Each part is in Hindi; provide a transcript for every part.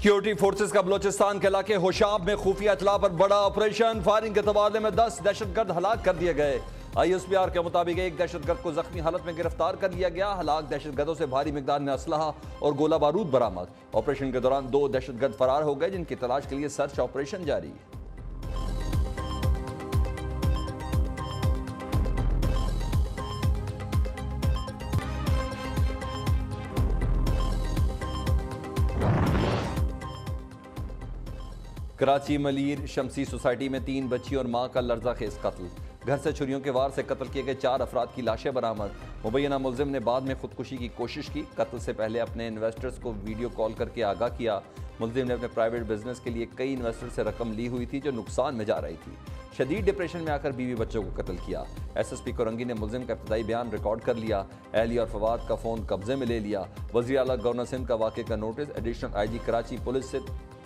सिक्योरिटी फोर्सेस का बलोचिस्तान के इलाके होशाब में खुफिया इतला पर बड़ा ऑपरेशन। फायरिंग के तबादले में 10 दहशतगर्द हलाक कर दिए गए। ISPR के मुताबिक एक दहशतगर्द को जख्मी हालत में गिरफ्तार कर लिया गया। हलाक दहशतगर्दों से भारी मिकदार में असलहा और गोला बारूद बरामद। ऑपरेशन के दौरान 2 दहशतगर्द फरार हो गए, जिनकी तलाश के लिए सर्च ऑपरेशन जारी। कराची मलीर शमसी सोसाइटी में 3 बच्ची और मां का लर्जाखेज कत्ल। घर से छुरियों के वार से कत्ल किए गए 4 अफराद की लाशें बरामद। मुबैना मुलजिम ने बाद में खुदकुशी की कोशिश की। कत्ल से पहले अपने इन्वेस्टर्स को वीडियो कॉल करके आगाह किया। मुलजिम ने अपने प्राइवेट बिजनेस के लिए कई इन्वेस्टर से रकम ली हुई थी जो नुकसान में जा रही थी। शदीद डिप्रेशन में आकर बीवी बच्चों को कत्ल किया। SSP कोरंगी ने मुलजिम का इब्तदाई बयान रिकॉर्ड कर लिया। एहली और फवाद का फोन कब्जे में ले लिया। वज़ीर आला गवर्नर सिंध का वाक़े का notice. Additional IG Karachi police से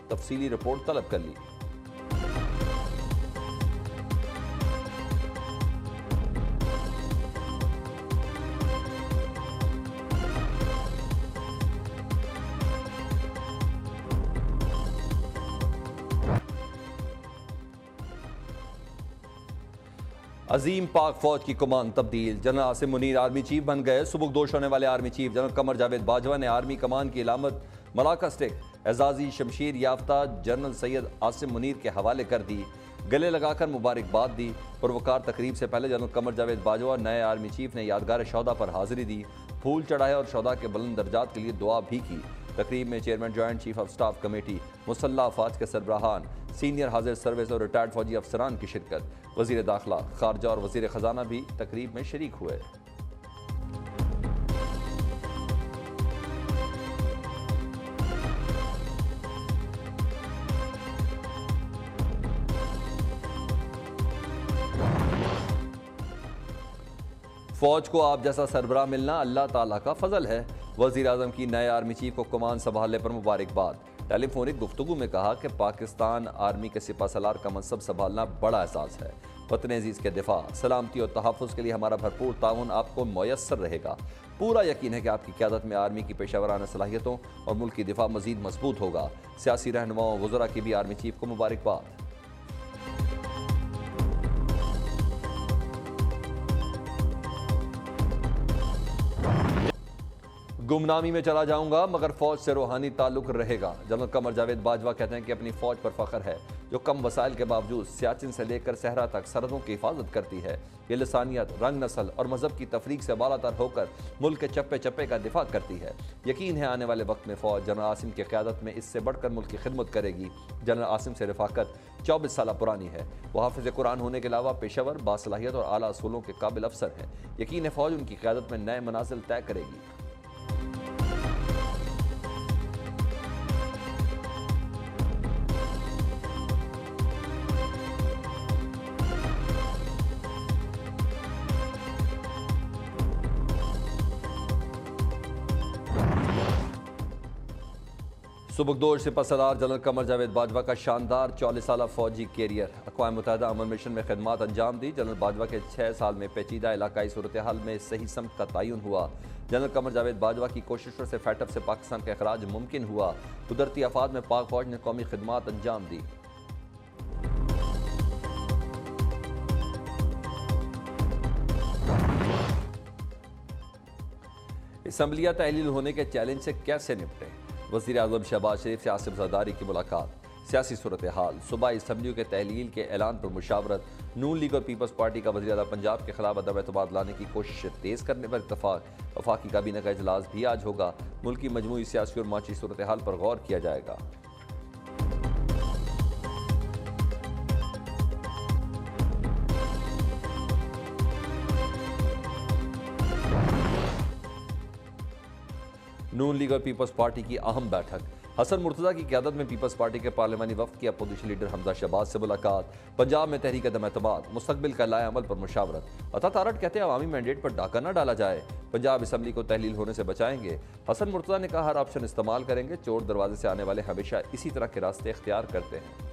तफसीली रिपोर्ट तलब कर ली। अजीम पाक फौज की कमान तब्दील। General Asim Munir army chief बन गए। सुबुकदोश होने वाले army chief general Qamar Javed Bajwa ने आर्मी कमान की इलामत मलाका स्टिक एजाजी शमशीर याफ्ता जनरल सैयद आसिम मुनीर के हवाले कर दी। गले लगाकर मुबारकबाद दी। पुरवकार तकरीब से पहले जनरल कमर जावेद बाजवा नए आर्मी चीफ ने यादगार शौदा पर हाजिरी दी, फूल चढ़ाए और शौदा के बुलंद दर्जात के लिए दुआ भी की। तकरीब में chairman joint chief of staff committee, मुसल्लह अफवाज के सरबराहान, सीनियर हाजिर सर्विस और रिटायर्ड फौजी अफसरान की शिरकत। वजीर दाखिला, खारजा और वजीर खजाना भी तकरीब में शरीक हुए। फौज को आप जैसा सरबराह मिलना अल्लाह ताला का फजल है। वजीर आजम की नए आर्मी चीफ को कमान संभालने पर मुबारकबाद। टेलीफोनिक गुफ्तगू में कहा कि पाकिस्तान आर्मी के सिपा सलार का मनसब संभालना बड़ा एहसास है। वतन अजीज के दिफा, सलामती और तहफ़्फ़ुज़ के लिए हमारा भरपूर ताउन आपको मुयस्सर रहेगा। पूरा यकीन है कि आपकी क़यादत में आर्मी की पेशावराना सलाहियतों और मुल्क की दिफा मज़ीद मजबूत होगा। सियासी रहनुमाओं वज़रा की भी आर्मी चीफ को मुबारकबाद। गुमनामी में चला जाऊंगा मगर फौज से रूहानी ताल्लुक रहेगा। जनरल कमर जावेद बाजवा कहते हैं कि अपनी फौज पर फख्र है जो कम वसाइल के बावजूद सियाचिन से लेकर सहरा तक सरहदों की हिफाजत करती है। ये लसानियत, रंग, नस्ल और मजहब की तफरीक से बालातर होकर मुल्क के चप्पे चप्पे का दिफा करती है। यकीन है आने वाले वक्त में फौज जनरल आसिम की क़यादत में इससे बढ़कर मुल्क की खिदमत करेगी। जनरल आसिम से रफाकत 24 साल पुरानी है। वो हाफिज़ कुरान होने के अलावा पेशावर, बासलाहियत और आला असूलों के काबिल अफसर हैं। यकीन है फौज उनकी क़यादत में नए मनाजिल तय करेगी। सुबुकदोश सिपा सलार जनरल कमर जावेद बाजवा का शानदार 44 साल फौजी कैरियर। अक़वाम मुत्तहिदा अमन मिशन में खिदमात अंजाम दी। जनरल बाजवा के 6 साल में पेचीदा इलाकाई सूरत हाल में सही समत का तयन हुआ। जनरल कमर जावेद बाजवा की कोशिशों से फैटअप से पाकिस्तान का अखराज मुमकिन हुआ। कुदरती आफात में पाक फौज ने कौमी खिदमात अंजाम दी। असम्बलियाँ तहलील होने के चैलेंज से कैसे निपटे। वज़ीर आज़म शहबाज शरीफ से आसिफ ज़रदारी की मुलाकात। सियासी सूरत हाल, सूबा असम्बलियों के तहलील के ऐलान पर मुशावरत। नून लीग और पीपल्स पार्टी का वज़ीर आला पंजाब के खिलाफ अदम एतमाद लाने की कोशिशें तेज़ करने पर इत्तफाक। वफाकी काबीना का इजलास भी आज होगा। मुल्क की मजमूई सियासी और माशी सूरत हाल पर गौर किया जाएगा। नून लीग और पीपल्स पार्टी की अहम बैठक। हसन मुर्तज़ा की क़यादत में पीपल्स पार्टी के पार्लिमानी वफ़द की अपोजिशन लीडर हमजा शहबाज से मुलाकात। पंजाब में तहरीक अदम एतमाद, मुस्तक़बिल का लाए अमल पर मुशावरत। अता तारट कहते हैं अवामी मैंडेट पर डाका न डाला जाए, पंजाब असम्बली को तहलील होने से बचाएंगे। हसन मुर्तज़ा ने कहा हर ऑप्शन इस्तेमाल करेंगे, चोर दरवाजे से आने वाले हमेशा इसी तरह के रास्ते इख्तियार करते हैं।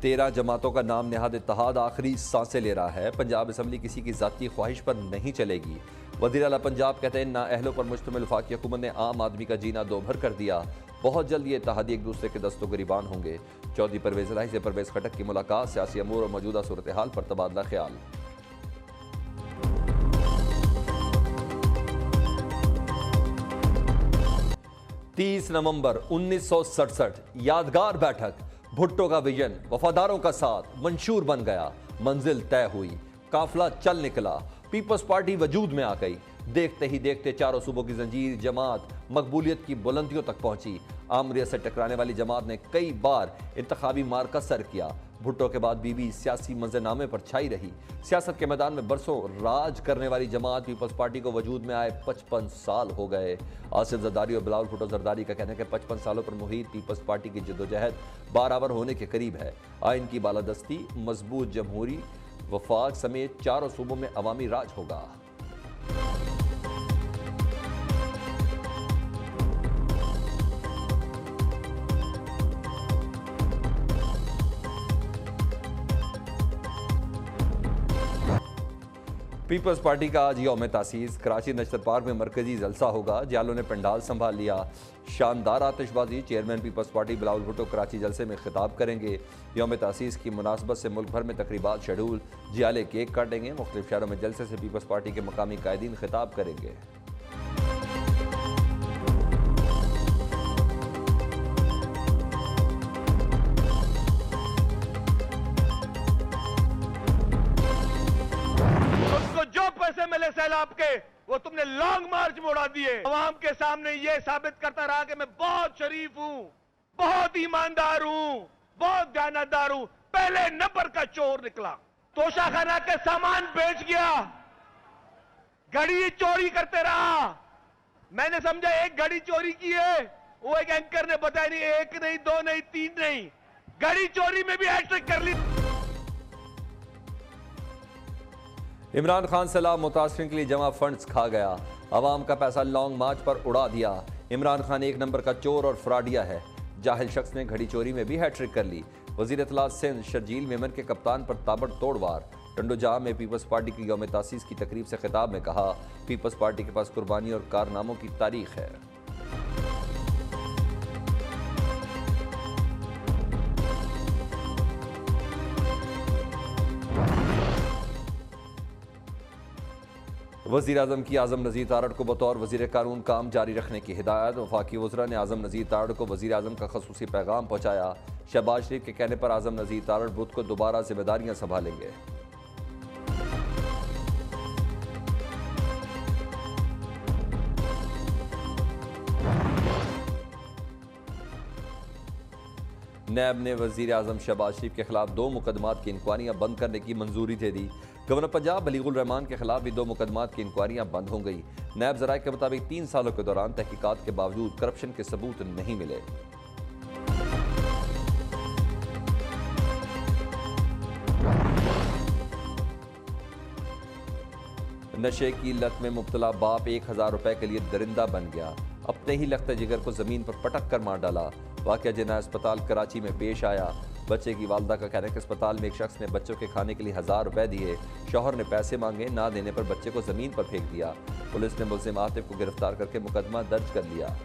13 जमातों का नाम नेहाद इत्तेहाद आखिरी सांसें ले रहा है। पंजाब असम्बली किसी की जाती ख्वाहिश पर नहीं चलेगी। वज़ीर आला पंजाब कहते हैं नाअहलों पर मुश्तमिल वफाकी हुकूमत ने आम आदमी का जीना दोभर कर दिया। बहुत जल्द ये इत्तेहादी एक दूसरे के दस्तों गिरीबान होंगे। चौधरी परवेज इलाही से परवेज खटक की मुलाकात, सियासी अमूर और मौजूदा सूरत हाल पर तबादला ख्याल। तीस नवंबर 1967 यादगार बैठक। भुट्टो का विजन वफादारों का साथ मंशूर बन गया। मंजिल तय हुई, काफिला चल निकला, पीपल्स पार्टी वजूद में आ गई। देखते ही देखते चारों सूबों की जंजीर जमात मकबूलियत की बुलंदियों तक पहुंची। आमरीत से टकराने वाली जमात ने कई बार इंतखाबी मार्का सर किया। भुट्टो के बाद बीबी सियासी मंजरनामे पर छाई रही। सियासत के मैदान में बरसों राज करने वाली जमात पीपल्स पार्टी को वजूद में आए 55 साल हो गए। आसिफ जरदारी और बिलावल भुट्टो जरदारी का कहना है कि 55 सालों पर मुहित पीपल्स पार्टी की जद्दोजहद बाराबर होने के करीब है। आइन की बालादस्ती, मजबूत जमहूरी वफाक समेत चारों सूबों में अवामी राज होगा। पीपल्स पार्टी का आज यौम तासीस। कराची नशतर पार्क में मरकजी जलसा होगा। जालों ने पंडाल संभाल लिया। शानदार आतिशबाजी। Chairman Peoples Party Bilawal Bhutto Karachi जलसे में खिताब करेंगे। यौम तासीस की मुनासबत से मुल्क भर में तकरीबात शेड्यूल। जियाले केक काटेंगे। मुख्तलिफ शहरों में जलसे से पीपल्स पार्टी के मकामी कायदीन खिताब करेंगे। मिले सैलाब के वो तुमने लॉन्ग मार्च में उड़ा दिए। अवाम के सामने ये साबित करता रहा कि मैं बहुत शरीफ हूं, बहुत ईमानदार हूं, बहुत दयानतदार हूं। पहले नंबर का चोर निकला, तोशाखाना के सामान बेच गया, घड़ी चोरी करते रहा। मैंने समझा एक घड़ी चोरी की है, वो एक एंकर ने बताया नहीं, एक नहीं, दो नहीं, तीन नहीं, घड़ी चोरी में भी हैट्रिक कर ली। इमरान खान सलाह मुतासरीन के लिए जमा फंड्स खा गया। अवाम का पैसा लॉन्ग मार्च पर उड़ा दिया। इमरान खान एक नंबर का चोर और फ्रॉडिया है। जाहिल शख्स ने घड़ी चोरी में भी हैट्रिक कर ली। वजीर इत्तलात सिंध शर्जील मेमन के कप्तान पर ताबड़तोड़ वार। टंडोजा में पीपल्स पार्टी की यौम तासीस की तकरीब से खिताब में कहा, पीपल्स पार्टी के पास कुर्बानी और कारनामों की तारीख है। वज़ीर आज़म की आज़म नज़ीर तारड़ को बतौर वज़ीर कानून काम जारी रखने की हिदायत। वफाकी वज़रा ने आज़म नज़ीर तारड़ को वज़ीर आज़म का ख़ुसूसी पैगाम पहुँचाया। शहबाज शरीफ के कहने पर आज़म नज़ीर तारड़ बुध को दोबारा जिम्मेदारियाँ संभालेंगे। नैब ने वज़ीर आज़म शहबाज शरीफ के खिलाफ 2 मुकदमात की इंक्वायरियाँ बंद करने की मंजूरी दे दी। गवर्नर पंजाब बलीगुल रहमान के खिलाफ भी 2 मुकदमात की इंक्वायरियाँ बंद हो गई। नैब ज़राए के मुताबिक 3 सालों के दौरान तहकीकात के बावजूद करप्शन के सबूत नहीं मिले। नशे की लत में मुब्तला बाप 1000 रुपए के लिए दरिंदा बन गया। अपने ही लख्त जिगर को जमीन पर पटक कर मार डाला। वाक़या जिना अस्पताल कराची में पेश आया। बच्चे की वालदा का कहना है कि अस्पताल में एक शख्स ने बच्चों के खाने के लिए 1000 रुपए दिए। शौहर ने पैसे मांगे, ना देने पर बच्चे को जमीन पर फेंक दिया। पुलिस ने मुल्ज़िम आतिफ को गिरफ्तार करके मुकदमा दर्ज कर लिया।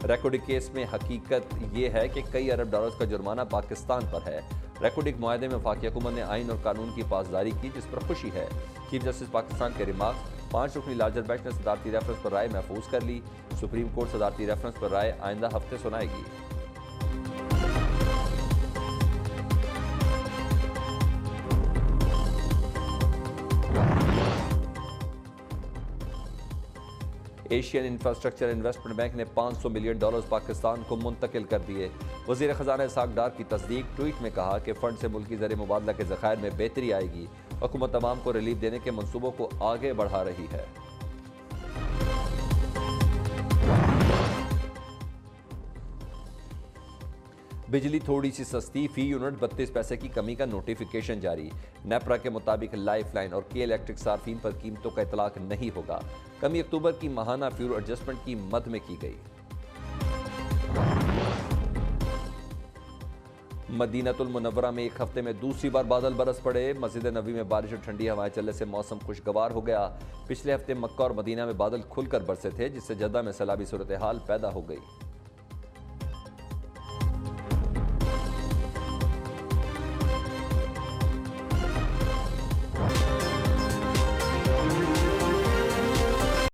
रेकोडिक केस में हकीकत यह है कि कई अरब डॉलर्स का जुर्माना पाकिस्तान पर है। रेकोडिक मुआहदे में वफाकी हुकूमत ने आइन और कानून की पासदारी की, जिस पर खुशी है। चीफ जस्टिस पाकिस्तान के रिमार्क्स। 5 रुकनी लार्जर बेंच ने सदारती रेफरेंस पर राय महफूज कर ली। सुप्रीम कोर्ट सदारती रेफरेंस पर राय आइंदा हफ्ते सुनाएगी। एशियन इंफ्रास्ट्रक्चर इन्वेस्टमेंट बैंक ने $500 मिलियन पाकिस्तान को मुंतकिल कर दिए। वज़ीर ख़जाना इसहाक डार की तस्दीक। ट्वीट में कहा कि फंड से मुल्की ज़र मुबादला के ज़खायर में बेहतरी आएगी। हुकूमत तमाम को रिलीफ देने के मंसूबों को आगे बढ़ा रही है। बिजली थोड़ी सी सस्ती, फी यूनिट 32 पैसे की कमी का नोटिफिकेशन जारी। नेपरा के मुताबिक लाइफ लाइन और के इलेक्ट्रिक सार्फिन पर कीमतों का इतलाक नहीं होगा। कमी अक्टूबर की माहाना फ्यूल एडजस्टमेंट की मद में की गई। मदीनातुल मुनव्वरा में एक हफ्ते में दूसरी बार बादल बरस पड़े। मस्जिद नबी में बारिश और ठंडी हवाएं चलने से मौसम खुशगवार हो गया। पिछले हफ्ते मक्का और मदीना में बादल खुलकर बरसे थे, जिससे जद्दा में सैलाबी सूरत हाल पैदा हो गई।